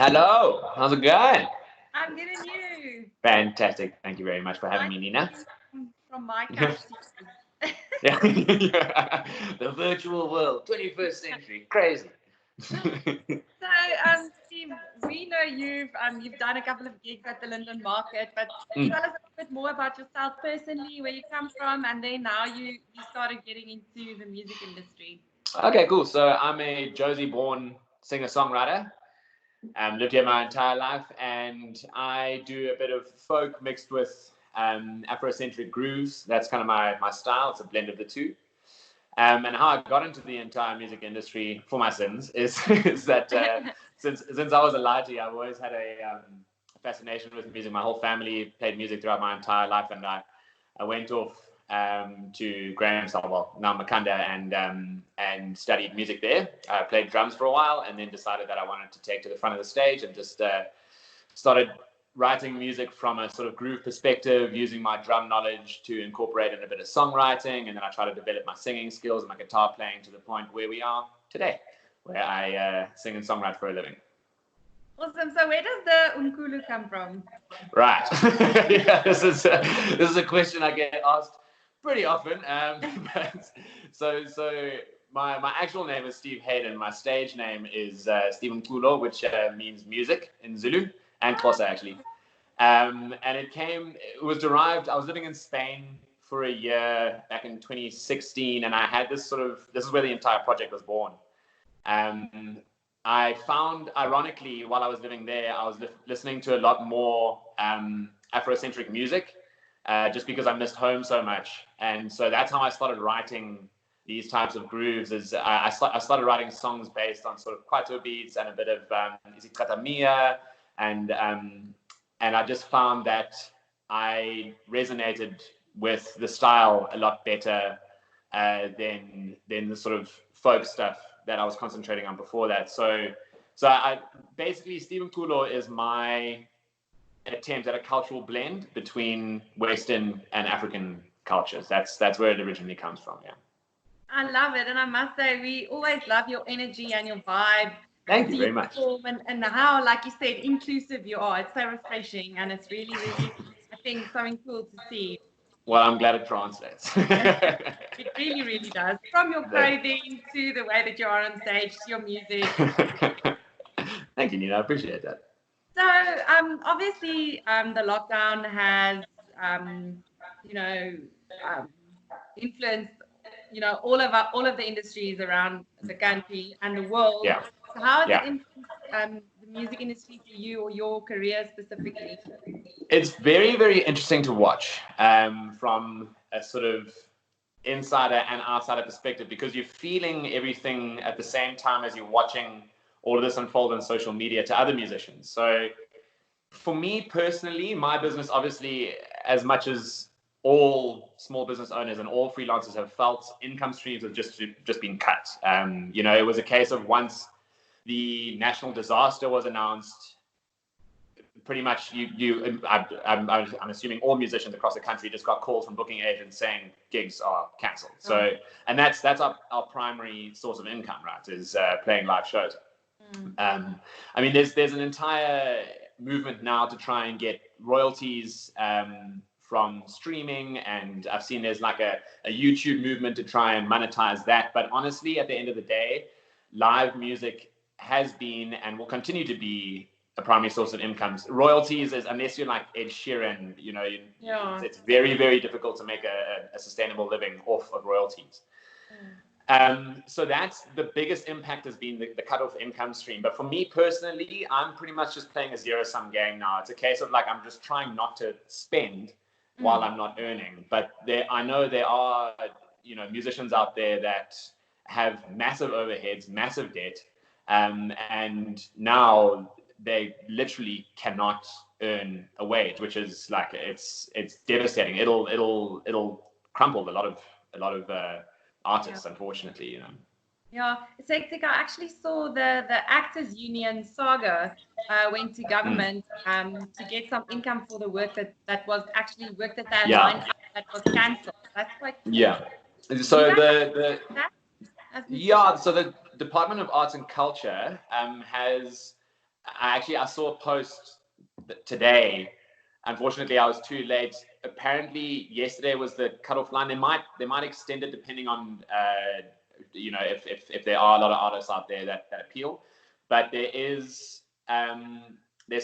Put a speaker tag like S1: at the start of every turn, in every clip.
S1: Hello, how's it going?
S2: I'm good and you.
S1: Fantastic. Thank you very much for having
S2: Nice
S1: me,
S2: to
S1: Nina.
S2: see you from my couch to yours.
S1: Yeah. The virtual world, 21st century, crazy.
S2: So, Steve, we know you've done a couple of gigs at the Linden Market, but
S1: Mm.
S2: tell us a little bit more about yourself personally, where you come from, and then now you started getting into the music industry.
S1: Okay, cool. So I'm a Josie-born singer-songwriter. Lived here my entire life, and I do a bit of folk mixed with Afrocentric grooves. That's kind of my style. It's a blend of the two. And how I got into the entire music industry for my sins is is that since I was a laddie, I've always had a fascination with music. My whole family played music throughout my entire life, and I went off to Grahamstown, well, now Makanda, and studied music there. I played drums for a while, and then decided that I wanted to take to the front of the stage and just started writing music from a sort of groove perspective, using my drum knowledge to incorporate in a bit of songwriting, and then I try to develop my singing skills and my guitar playing to the point where we are today, where I sing and songwrite for a living.
S2: Awesome. So, where does the Umculo come from?
S1: Right. Yeah, this is a question I get asked pretty often. But so my actual name is Steve Hayden. My stage name is Steve Umculo, which means music in Zulu and Xhosa actually. And it was derived. I was living in Spain for a year back in 2016, and I had this is where the entire project was born. Um, I found, ironically, while I was living there, I was listening to a lot more Afrocentric music, just because I missed home so much. And so that's how I started writing these types of grooves. I started writing songs based on sort of kwaito beats and a bit of izikatamia, and I just found that I resonated with the style a lot better than the sort of folk stuff that I was concentrating on before that. So I basically, Steve Umculo is my attempt at a cultural blend between Western and African cultures. That's where it originally comes from. Yeah.
S2: I love it, and I must say, we always love your energy and your vibe.
S1: Thank you
S2: See you
S1: very much.
S2: perform and how, like you said, inclusive you are. It's so refreshing, and it's really, really, I think, something cool to see.
S1: Well, I'm glad it translates.
S2: It really, really does. From your
S1: Thank
S2: clothing to the way that you are on stage to your music.
S1: Thank you, Nina. I appreciate that.
S2: So, obviously, the lockdown has, um, you know, um, influenced, all of the industries around the country and the world.
S1: Yeah.
S2: So, how has it
S1: Yeah.
S2: influenced the music industry for you or your career specifically?
S1: It's very, very interesting to watch from a sort of insider and outsider perspective, because you're feeling everything at the same time as you're watching all of this unfold on social media to other musicians. So for me personally, my business, obviously, as much as all small business owners and all freelancers have felt, income streams have just been cut. It was a case of once the national disaster was announced, pretty much I'm assuming all musicians across the country just got calls from booking agents saying gigs are cancelled. So, and that's our primary source of income, right? Is playing live shows. I mean, there's an entire movement now to try and get royalties from streaming, and I've seen there's like a YouTube movement to try and monetize that. But honestly, at the end of the day, live music has been and will continue to be a primary source of income. Royalties is, unless you're like Ed Sheeran, it's very, very difficult to make a sustainable living off of royalties. So that's the biggest impact, has been the cut-off income stream. But for me personally, I'm pretty much just playing a zero-sum game now. It's a case of like, I'm just trying not to spend while I'm not earning. But I know there are, musicians out there that have massive overheads, massive debt, and now they literally cannot earn a wage, which is like, it's devastating. It'll crumple a lot of artists, unfortunately.
S2: Yeah, it's hectic. I actually saw the Actors Union saga went to government to get some income for the work that was actually work that they had lined up that was cancelled. That's quite cool.
S1: Yeah.
S2: Do you
S1: So
S2: guys
S1: the
S2: that as
S1: yeah,
S2: musicians?
S1: so the Department of Arts and Culture has I saw a post today. Unfortunately, I was too late. Apparently, yesterday was the cutoff line. They might extend it depending on if there are a lot of artists out there that appeal. But there's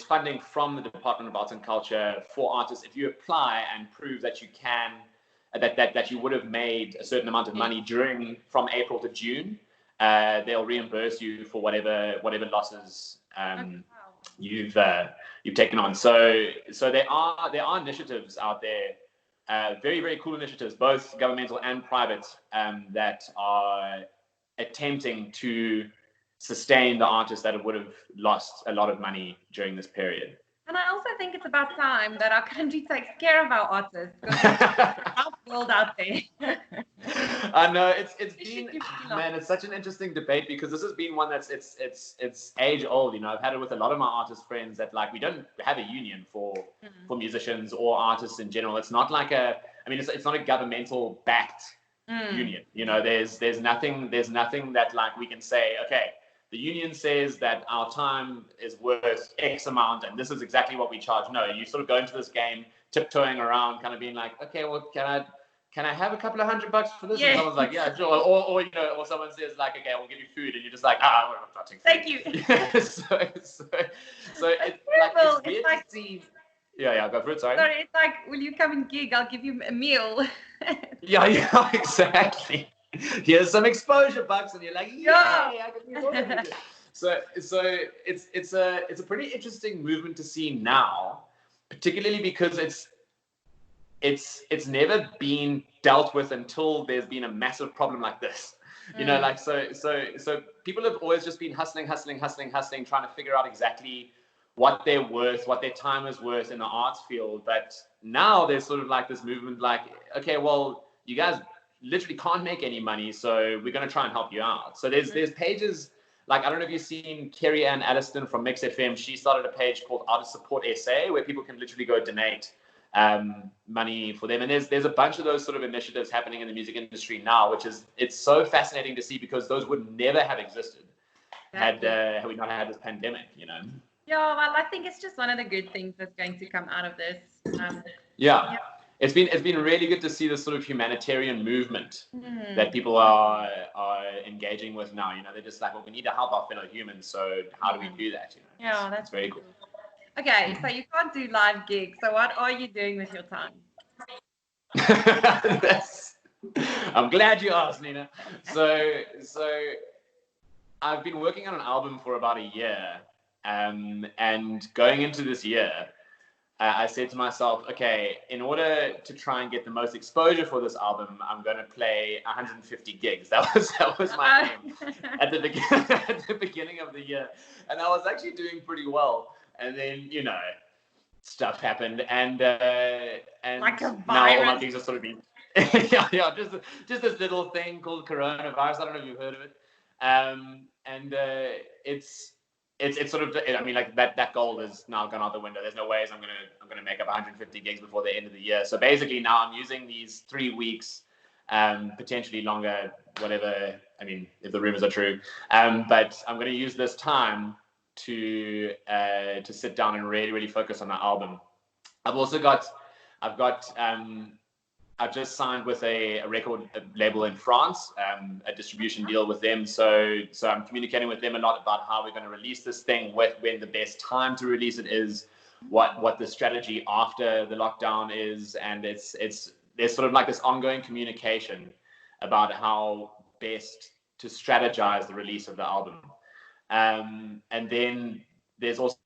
S1: funding from the Department of Arts and Culture for artists. If you apply and prove that you can, that you would have made a certain amount of money from April to June, they'll reimburse you for whatever losses you've taken on. So there are initiatives out there, very, very cool initiatives, both governmental and private, that are attempting to sustain the artists that would have lost a lot of money during this period.
S2: And I also think it's about time that our country takes care of our artists, because there's a rough world out there.
S1: I know it's been, man, it's such an interesting debate, because this has been one that's it's age old. I've had it with a lot of my artist friends that, like, we don't have a union for musicians or artists in general. It's not like it's not a governmental backed union. There's nothing that, like, we can say, okay, the union says that our time is worth X amount and this is exactly what we charge. No, you sort of go into this game tiptoeing around, kind of being like, okay, well, can I have a couple of $100 for this? Yeah. And someone's like, yeah, sure. Or someone says, like, okay, we'll give you food, and you're just like, I'm not taking food.
S2: Thank you.
S1: so it's weird to see. Yeah, go for it. Sorry,
S2: it's like, will you come and gig? I'll give you a meal.
S1: yeah, exactly. Here's some exposure bucks, and you're like, yeah. I can do it. So it's a pretty interesting movement to see now, particularly because it's never been dealt with until there's been a massive problem like this. So people have always just been hustling, trying to figure out exactly what they're worth, what their time is worth in the arts field. But now there's sort of like this movement, like, okay, well, you guys literally can't make any money, so we're going to try and help you out. So there's pages, like, I don't know if you've seen Kerry Ann Addiston from Mix FM. She started a page called Artist Support SA, where people can literally go donate money for them. And there's a bunch of those sort of initiatives happening in the music industry now, it's so fascinating to see, because those would never have existed had we not had this pandemic.
S2: Yeah, well, I think it's just one of the good things that's going to come out of this.
S1: It's been really good to see this sort of humanitarian movement that people are engaging with now. They're just like, well, we need to help our fellow humans, so how do we do that?
S2: Yeah, that's
S1: very cool.
S2: Okay, so you can't do live gigs. So what are you doing with your time?
S1: I'm glad you asked, Nina. So I've been working on an album for about a year, and going into this year, I said to myself, okay, in order to try and get the most exposure for this album, I'm going to play 150 gigs. That was my aim at the beginning of the year, and I was actually doing pretty well. And then, stuff happened, and
S2: like a virus.
S1: Now all my gigs are sort of being just this little thing called coronavirus. I don't know if you've heard of it. It's sort of, like that goal is now gone out the window. There's no ways I'm gonna make up 150 gigs before the end of the year. So basically now I'm using these 3 weeks, potentially longer, whatever. If the rumors are true, but I'm gonna use this time to sit down and really, really focus on the album. I've just signed with a record label in France, a distribution deal with them. So I'm communicating with them a lot about how we're going to release this thing, when the best time to release it is, what the strategy after the lockdown is, and there's sort of like this ongoing communication about how best to strategize the release of the album. And then there's also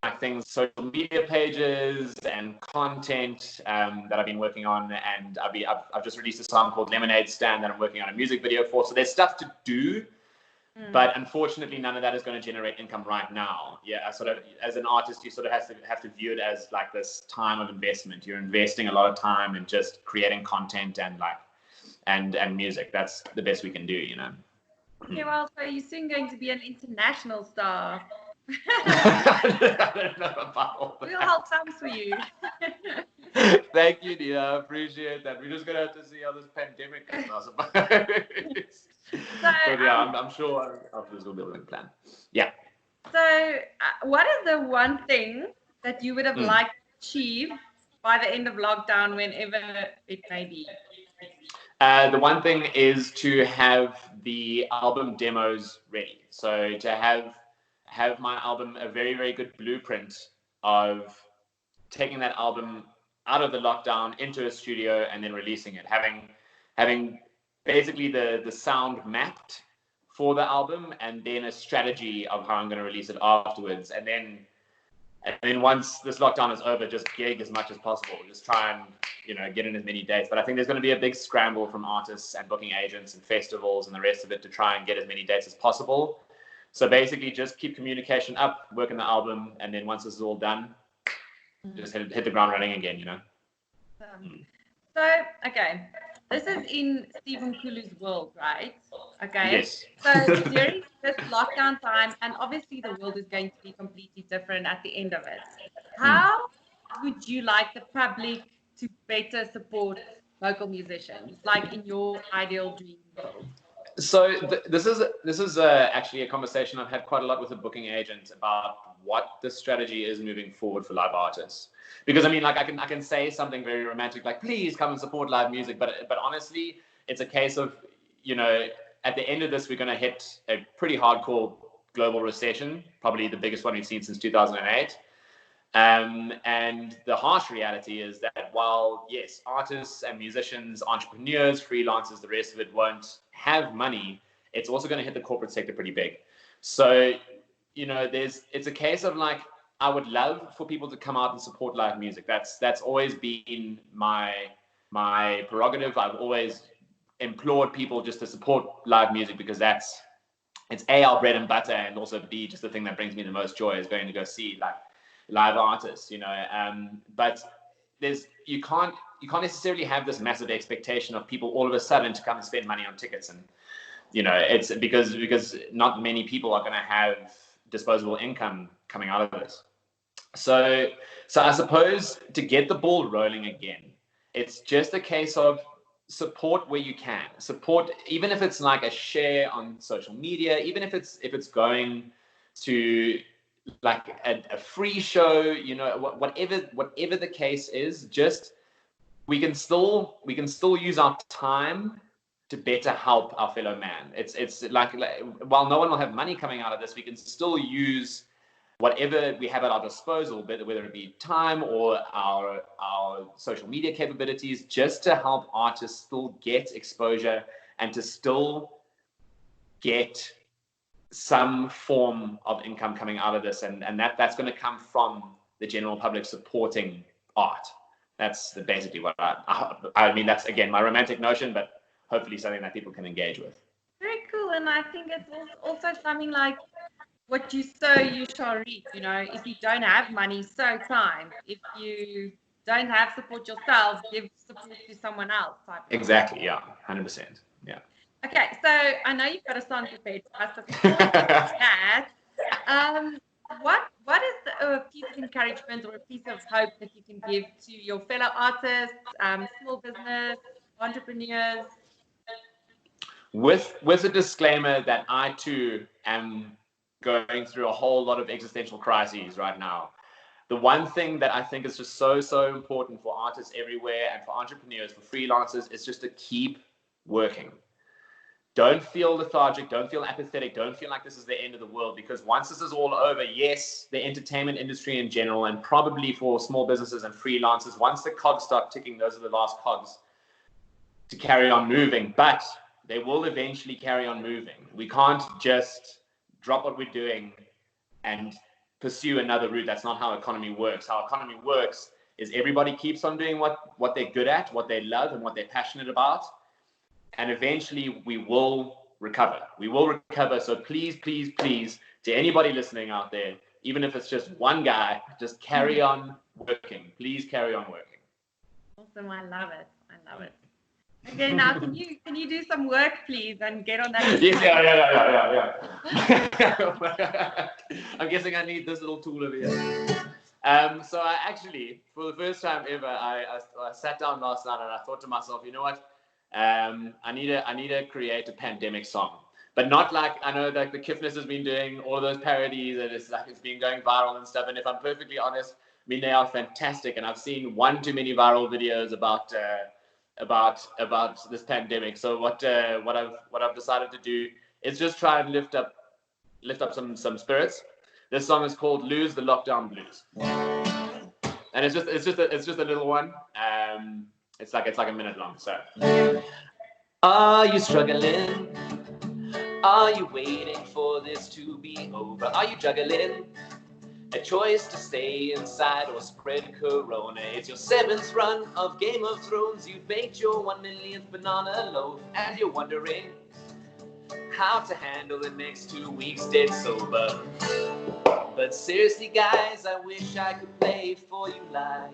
S1: like things, social media pages and content that I've been working on, and I've just released a song called Lemonade Stand that I'm working on a music video for. So there's stuff to do, but unfortunately none of that is going to generate income right now. Yeah, sort of as an artist, you sort of have to view it as like this time of investment. You're investing a lot of time in just creating content and music. That's the best we can do,
S2: Okay, well, so you're soon going to be an international star.
S1: I don't know about all that.
S2: We'll hold thumbs for you.
S1: Thank you, Nina. I appreciate that. We're just going to have to see how this pandemic goes, I suppose. But yeah, I'm sure after this we'll be able to plan. Yeah.
S2: So, what is the one thing that you would have liked to achieve by the end of lockdown, whenever it may be?
S1: The one thing is to have the album demos ready. So to have my album a very, very good blueprint of taking that album out of the lockdown into a studio and then releasing it. Having basically the sound mapped for the album, and then a strategy of how I'm going to release it afterwards. And then once this lockdown is over, just gig as much as possible. Just try and, get in as many dates. But I think there's going to be a big scramble from artists and booking agents and festivals and the rest of it to try and get as many dates as possible. So basically just keep communication up, work on the album, and then once this is all done, just hit the ground running again.
S2: So, okay, this is in Stephen Umculo's world, right? Okay.
S1: Yes.
S2: So during this lockdown time, and obviously the world is going to be completely different at the end of it. How would you like the public to better support local musicians, like in your ideal dream world?
S1: So this is actually a conversation I've had quite a lot with a booking agent about what the strategy is moving forward for live artists. Because I mean, like I can say something very romantic, like please come and support live music, but honestly, it's a case of, at the end of this, we're going to hit a pretty hardcore global recession, probably the biggest one we've seen since 2008. And the harsh reality is that while, yes, artists and musicians, entrepreneurs, freelancers, the rest of it won't have money, it's also going to hit the corporate sector pretty big. So, it's a case of like, I would love for people to come out and support live music. That's always been my prerogative. I've always implored people just to support live music because it's A, our bread and butter, and also B, just the thing that brings me the most joy is going to go see like live artists, but you can't necessarily have this massive expectation of people all of a sudden to come and spend money on tickets, and it's because not many people are going to have disposable income coming out of this. So I suppose to get the ball rolling again, it's just a case of support where you can. Support, even if it's like a share on social media, even if it's going to like a free show, whatever the case is, just we can still use our time to better help our fellow man. It's like while no one will have money coming out of this, we can still use whatever we have at our disposal, whether it be time or our social media capabilities, just to help artists still get exposure and to still get some form of income coming out of this, and that's going to come from the general public supporting art. That's basically what I mean. That's again my romantic notion, but hopefully something that people can engage with.
S2: Very cool, and I think it's also something like what you sow, you shall reap. If you don't have money, sow time. If you don't have support yourself, give support to someone else.
S1: Exactly. Yeah. 100%. Yeah.
S2: Okay, so I know you've got a song prepared for us. So before that, what is a piece of encouragement or a piece of hope that you can give to your fellow artists, small business, entrepreneurs?
S1: With a disclaimer that I too am going through a whole lot of existential crises right now. The one thing that I think is just so important for artists everywhere and for entrepreneurs, for freelancers, is just to keep working. Don't feel lethargic, don't feel apathetic, don't feel like this is the end of the world, because once this is all over, yes, the entertainment industry in general, and probably for small businesses and freelancers, once the cogs start ticking, those are the last cogs to carry on moving, but they will eventually carry on moving. We can't just drop what we're doing and pursue another route. That's not how economy works. How economy works is everybody keeps on doing what they're good at, what they love, and what they're passionate about. And eventually we will recover. We will recover. So please, please, please, to anybody listening out there, even if it's just one guy, just carry on working. Please carry on working.
S2: Awesome. I love it. Okay, now can you do some work, please, and get on that?
S1: Yes, yeah. I'm guessing I need this little tool over here. So I actually, for the first time ever, I sat down last night and I thought to myself, you know what? I need to create a pandemic song, but not like, I know that the Kifness has been doing all of those parodies and it's like it's been going viral and stuff. And if I'm perfectly honest, I mean, they are fantastic. And I've seen one too many viral videos about this pandemic. So what I've decided to do is just try and lift up some spirits. This song is called "Lose the Lockdown Blues," and it's just a little one. It's like a minute long. So, are you struggling? Are you waiting for this to be over? Are you juggling a choice to stay inside or spread corona? It's your 7th run of Game of Thrones. You've baked your 1 millionth banana loaf, and you're wondering how to handle the next 2 weeks dead sober. But seriously, guys, I wish I could play for you live.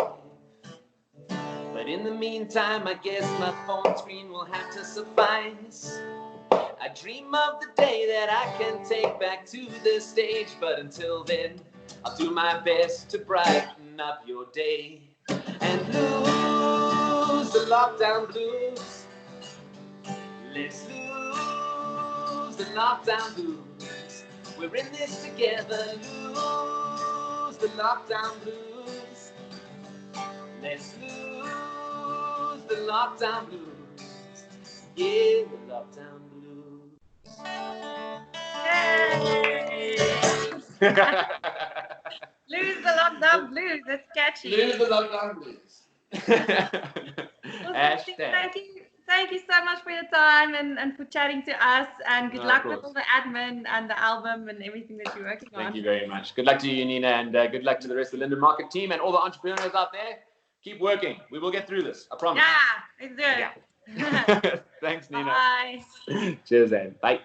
S1: But in the meantime, I guess my phone screen will have to suffice. I dream of the day that I can take back to the stage. But until then, I'll do my best to brighten up your day and lose the lockdown blues. Let's lose the lockdown blues. We're in this together. Lose the lockdown blues. Let's lose the lockdown blues. Yeah, the lockdown blues.
S2: Yay! Lose the lockdown blues. That's catchy.
S1: Lose the lockdown blues.
S2: Awesome. Thank you so much for your time and for chatting to us. And good luck with all the admin and the album and everything that you're working on.
S1: Thank you very much. Good luck to you, Nina, and good luck to the rest of the Linden Market team and all the entrepreneurs out there. Keep working. We will get through this. I promise.
S2: Yeah, let's do it.
S1: Yeah. Thanks, Nina.
S2: Bye.
S1: Cheers, Anne. Bye.